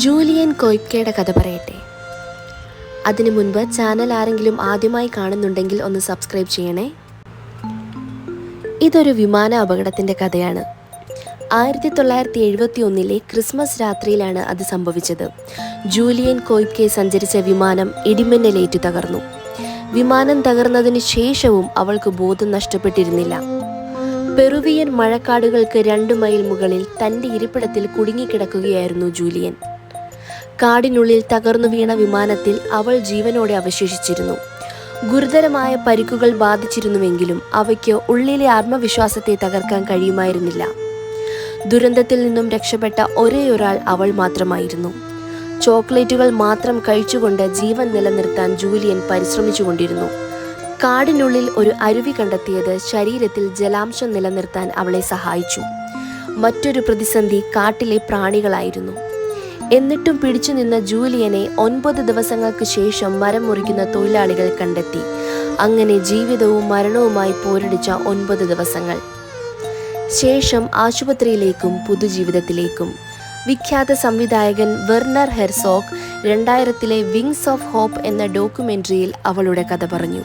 Julian കൊയ്പ്കയുടെ കഥ പറയട്ടെ. അതിനു മുൻപ് ചാനൽ ആരെങ്കിലും ആദ്യമായി കാണുന്നുണ്ടെങ്കിൽ ഒന്ന് സബ്സ്ക്രൈബ് ചെയ്യണേ. ഇതൊരു വിമാന അപകടത്തിൻ്റെ കഥയാണ്. 1971 ക്രിസ്മസ് രാത്രിയിലാണ് അത് സംഭവിച്ചത്. ജൂലിയൻ കൊയ്പ്കെ സഞ്ചരിച്ച വിമാനം ഇടിമിന്നലേറ്റു തകർന്നു. വിമാനം തകർന്നതിന് ശേഷവും അവൾക്ക് ബോധം നഷ്ടപ്പെട്ടിരുന്നില്ല. പെറുവിയൻ മഴക്കാടുകൾക്ക് 2 മൈൽ മുകളിൽ തൻ്റെ ഇരിപ്പിടത്തിൽ കുടുങ്ങിക്കിടക്കുകയായിരുന്നു ജൂലിയൻ. കാടിനുള്ളിൽ തകർന്നു വീണ വിമാനത്തിൽ അവൾ ജീവനോടെ അവശേഷിച്ചിരുന്നു. ഗുരുതരമായ പരിക്കുകൾ ബാധിച്ചിരുന്നുവെങ്കിലും അവയ്ക്ക് ഉള്ളിലെ ആത്മവിശ്വാസത്തെ തകർക്കാൻ കഴിയുമായിരുന്നില്ല. ദുരന്തത്തിൽ നിന്നും രക്ഷപ്പെട്ട ഒരേയൊരാൾ അവൾ മാത്രമായിരുന്നു. ചോക്ലേറ്റുകൾ മാത്രം കഴിച്ചുകൊണ്ട് ജീവൻ നിലനിർത്താൻ ജൂലിയൻ പരിശ്രമിച്ചുകൊണ്ടിരുന്നു. കാടിനുള്ളിൽ ഒരു അരുവി കണ്ടെത്തിയത് ശരീരത്തിൽ ജലാംശം നിലനിർത്താൻ അവളെ സഹായിച്ചു. മറ്റൊരു പ്രതിസന്ധി കാട്ടിലെ പ്രാണികളായിരുന്നു. എന്നിട്ടും പിടിച്ചു നിന്ന ജൂലിയനെ 9 ദിവസങ്ങൾക്ക് ശേഷം മരം മുറിക്കുന്ന തൊഴിലാളികൾ കണ്ടെത്തി. അങ്ങനെ ജീവിതവും മരണവുമായി പോരടിച്ച 9 ദിവസങ്ങൾ ശേഷം ആശുപത്രിയിലേക്കും പുതുജീവിതത്തിലേക്കും. വിഖ്യാത സംവിധായകൻ Werner Herzog 2000 wings of hope എന്ന ഡോക്യുമെന്ററിയിൽ അവളുടെ കഥ പറഞ്ഞു.